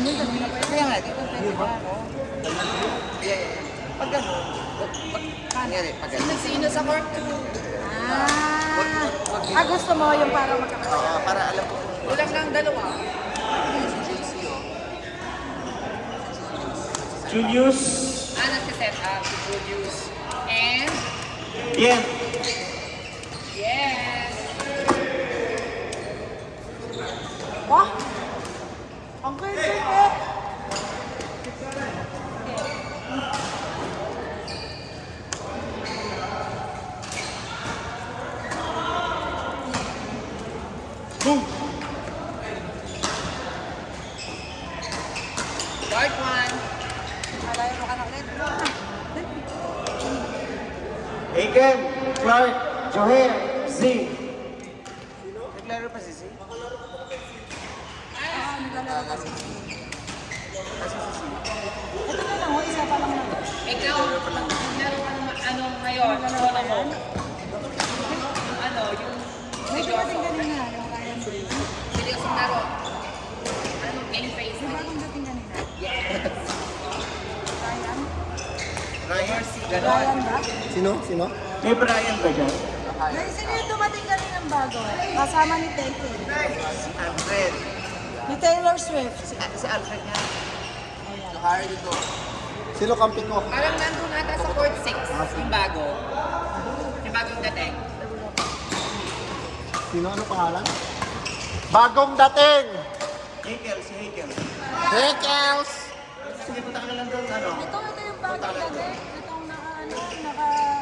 Kaya nga, dito pwede ba ako? Pag gano'n, pag gano'n. Sino sa court? Gusto mo yung para magkakasya? Oo, para alam ko. Kulang lang dalawa. Si JC, oh. Julius. Nagsiset up si Julius. And, Bien. yes. Wah! Ang ganda eh! Boom. Dark one. Malayo mo ka na ulit. Aiken. Clark. Joher. Z. Naglaro pa si Z? Naglalaro ka si Kasi si Z. Ito na lang, isa pa lang naman. Ikaw, meron ka naman, ano ngayon, ano mo? Ano, yung Medyo dating kanina, yung Ryan Brace. pili ka sa laro. Ano, game face. Di ba kung dating kanina? Yes. Ryan? Ryan, Ryan ba? Sino? May Brian ba dyan? Guys, sino yung dumating kanina ng bago? Kasama ni Tete. si Alfred. Ni Taylor Swift. Si Alfred nga. Ayan. Harry dito. Sino kampi ko? Parang nandun ata sa court 6, yung bago. Yung bagong dating. Sino ano pangalan? Bagong dating! Hakel, si Hakel. Hey, Kels! Sige, punta ka na lang doon, ano? Ito yung bagong dating. Itong naka...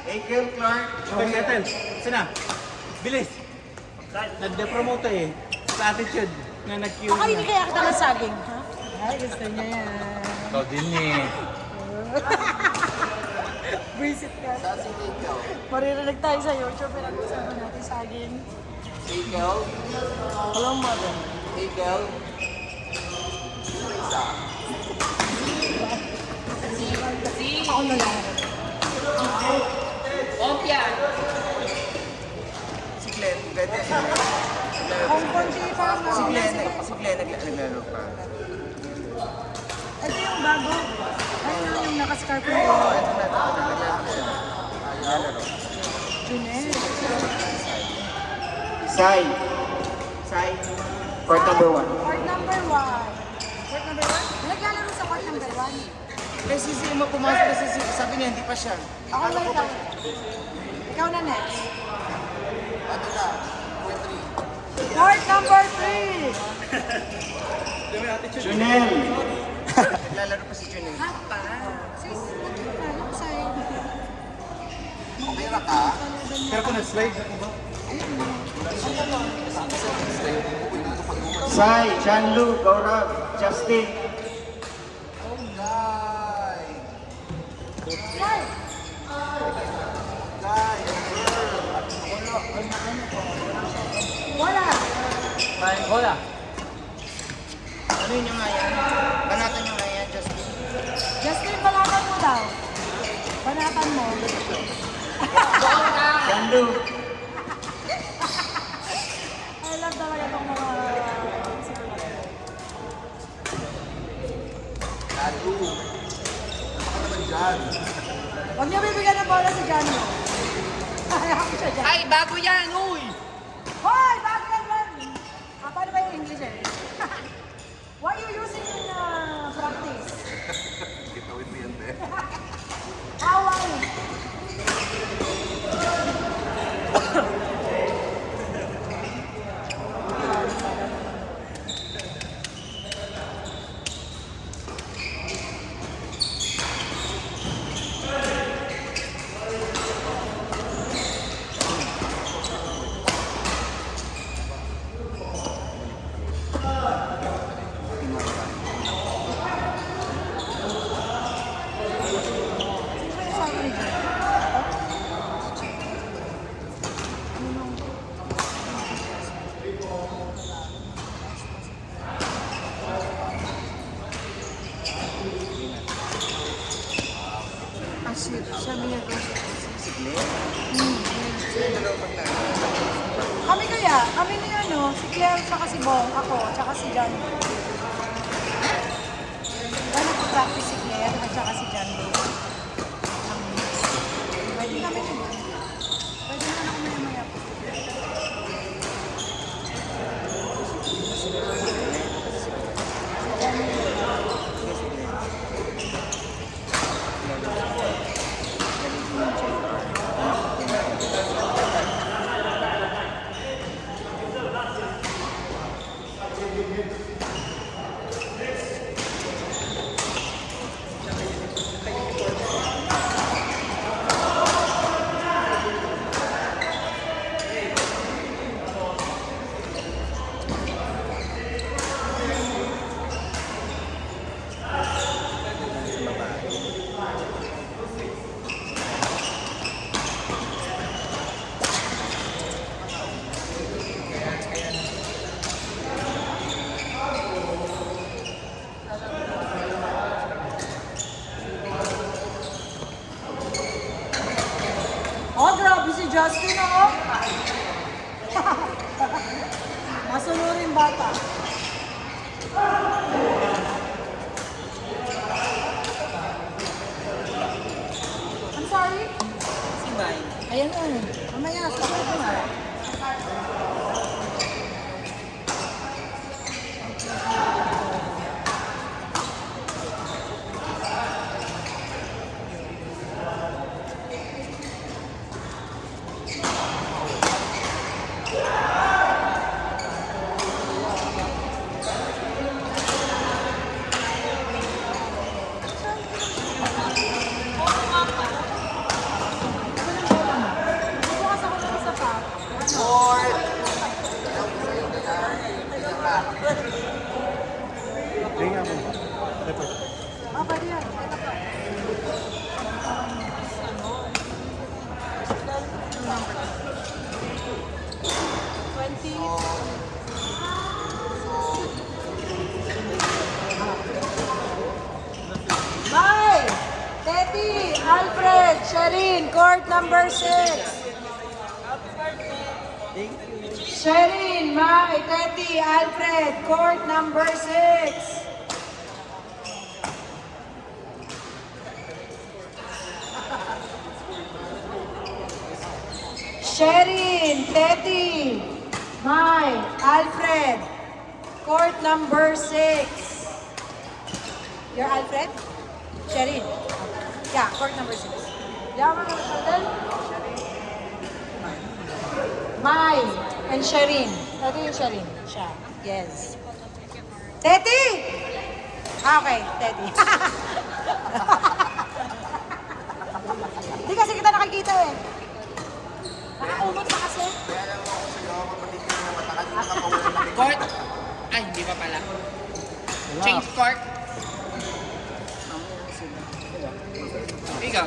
Hakel, Clark, Okay, Joher. Ethel. Sina? Bilis. Nagde-promote eh. Sa attitude na nag-queue Baka hindi kaya kita ng saging, ha? Ay, gusto niya yan. Ikaw din eh. Visit ka. Saan si Hakel? Maririnig tayo sa YouTube, pinag-usapan natin saging. Hakel. Walang mother. Hakel. Isa. Ako na lang. Opia. Si Glenn. Pwede si Glenn. Kung konti pa Si Glenn, naglaro pa. Ito yung bago. Ayun na yung nakascarf na yun. Oo, ito na. Naglaro siya. Naglalaro. Junel. Sai. Sai. Court number 1. Court number 1. Court number 1? Naglalaro sa court number 1. Eh, si Zima pumasok na si Zima. Sabi niya, hindi pa siya. Ako na ikaw. Ikaw na next. Ano na? Court number 3. Junel. Naglalaro pa si Junel. Hapa. Sis, ano sa'yo? Okay ra ka? Pero kung nag-slide, ako ba? Sai. Chanlu. Gaurav. Justin. Wala. Hola. Ano yun yung nga yan? Banatan yung nga yan, Justin. Justin, banatan mo daw. Banatan mo. Chanlu. I love talaga itong mga... Lalo. Ano naman dyan? Huwag niyo bibigyan ng bola si Johnny. Ayaw ko siya dyan. Ay, bago yan, uy! Hoy! Bago yan man! Paano ba yung English eh? Why you using yung practice? Gitawin mo yan, be. Away! Sabi niya doon si Glenn. Sila dalawa paglaro. Kami kaya, kami ni ano, si Claire, tsaka si Bong, ako, tsaka si John. Diba nagpa-practice si Claire at saka si John Ray? Pwede kami yun. Pwede naman ako maya-maya po. Oh, grabe si Justin, oh. Masunurin bata. I'm sorry? Simbay. Ayan na. Mamaya, stop ko na. Bukas ako ng isa pa. Hindi nga mo. Ah, pwede yan. Ito pa. 20. Bye! Teddy, Alfred, Sherin, court number 6. Sherin, Mai, Teddy, Alfred, court number 6. Sherin, Teddy, Mai, Alfred, court number 6. You're Alfred? Sherin. Yeah, court number 6. Yeah, Mai and Sherin. Teddy and Sherin. Siya. Yes. Teddy! Ah, okay, Teddy. Hindi kasi kita nakikita eh. Nakakumot na kasi. Court? Ay, hindi pa pala. Change court? Ikaw?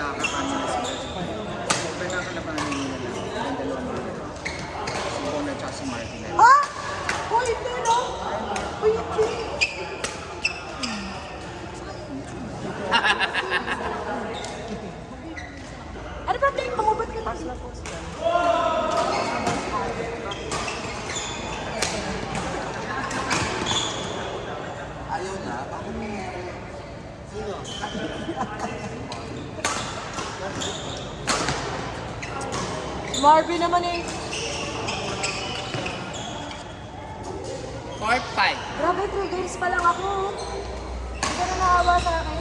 Ha? Uy, hindi no? Uy, hindi. Ano ba playing mo? Ba't ka tayo? Marvin naman eh. Court 5. Grabe, 3 games pa lang ako. Hindi ka na naawa sa akin.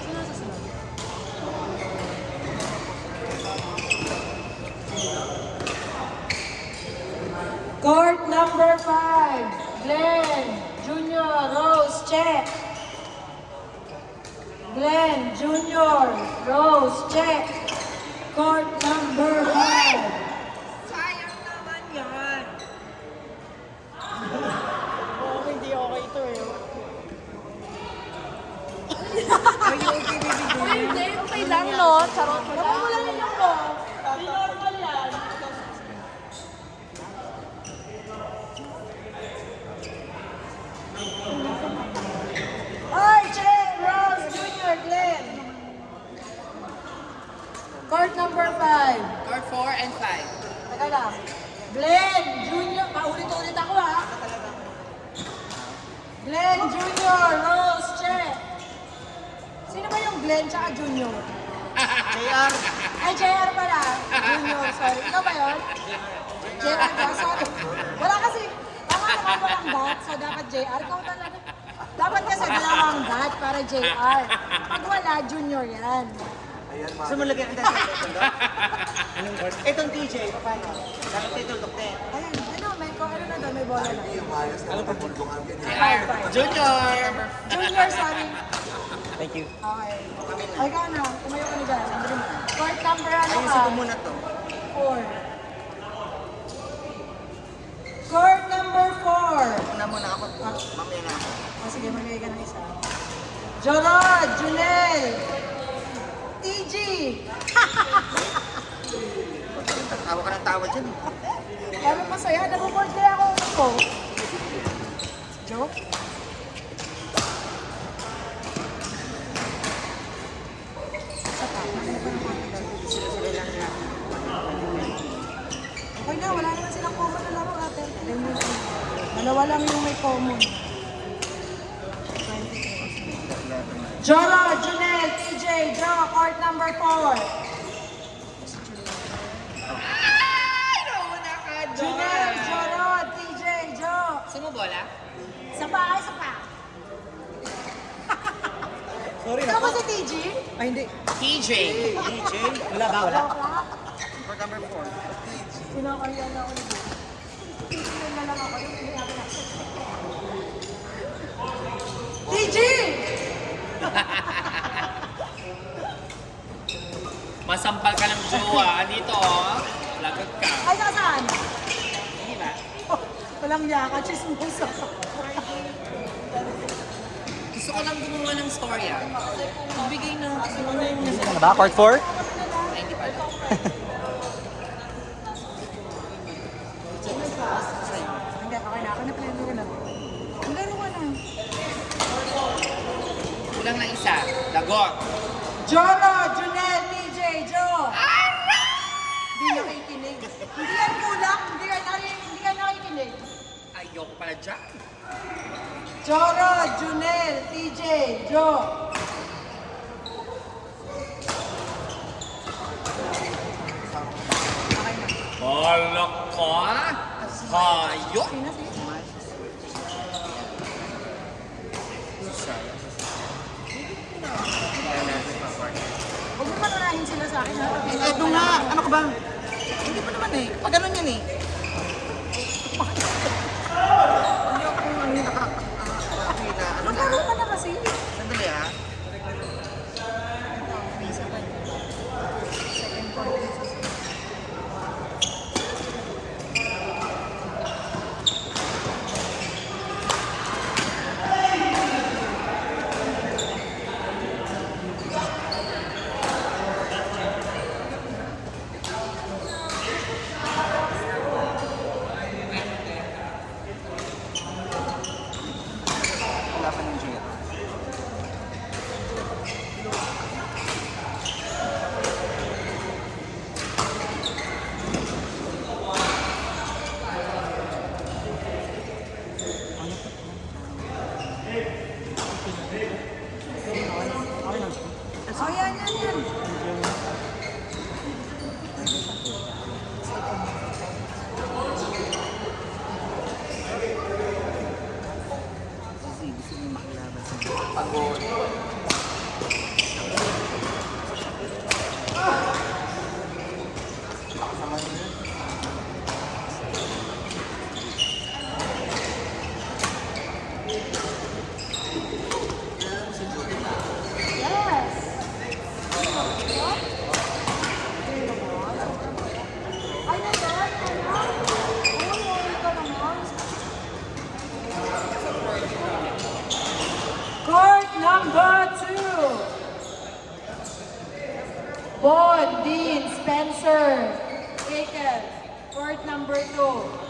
Sino sa sunod? Court number 5. Glenn, Junior, Rose, check. Glenn, Junior, Rose, check. Court number 5. Sayang naman yan. Hindi okay ito eh. Are you okay, baby girl? Hindi, okay lang no. Charot mo lang. Ako lang yun ako. Hindi normal yan. Oy, check! Rose, Junior, Glenn. Court number 5. Court 4 and 5. Teka lang. Glenn Junior. Paulit-ulit ako ha. Glenn Junior, Rose, Che. Sino ba yung Glenn tsaka Junior? JR. Ay, JR pala. Junior, sorry. Ikaw ba yun? JR ba? Sorry. Wala kasi, tama naman walang dot, so dapat JR. Ikaw talaga. Dapat kasi dalawang dot para JR. Pag wala, Junior yan. Gusto mo lagyan ang dati ito? Itong DJ, paano? Dapat ito, Dokter. Ayun, ano, may ano na doon, may bola na. Junior! Junior, sorry. Thank you. Okay. Ay, ikaw na. Tumayo ka na dyan. Court number ano ka? Ayusin ko muna to. 4. Court number 4. Una muna ako. Mamaya na ako. O sige, mamigay ka ng isa. Jorod, Junel, TG. Tawa ka ng tawa dyan. Pero masaya, nabubirthday ako ko. Joke? Isa pa. Okay na, wala naman silang common na laro natin. Dalawa lang yung may common. Joro, Junel, TJ, Joe, court number 4. Junel, Joro, TJ, Joe. Gusto mo bola? Isa pa, isa pa. Sorry Ikaw ba si TG? Ay, hindi. TJ. DJ, Wala ba? Wala. court number 4. Sinakalian na ako ni Joe. TG na lang ako, yung hindi ako na. TG! Masampal ka ng jowa. Dito, oh. Lagot ka. Ay, saan? Hindi ba? Walang yaka, chismosa. Gusto ko lang gumawa ng story, ah. Ibigay na. Ano yung nasa... Ano ba? Court 4? Ay, hindi pala. Hindi, okay na. Ako na plano ko na. Ang laro ka na. Kulang na isa. Lagot. Joro, Junel, TJ, Joe. Hindi nakikinig. Hindi yan kulang. Hindi ka nakikinig. Ayoko pala dyan. Joro, Junel, TJ, Joe. Okay na. Balak ka? Hayop. Sino, sino? Huwag mo panunahin sila sa akin, ha? Ito nga, ano ka ba? Hindi pa naman eh. Pag ganun yan eh. Hindi ako kung ano nakakakita. Ano na? Maglaro ka na kasi. Sandali ah. Second point. Wala pa ng JR. Oh, yan, yan, yan. Kasi gusto niyo makilaban sa pagod. Yes. Ay, naman. Ikaw naman. Court number 2. Bon, Dean, Spencer, Aiken. Court number 2.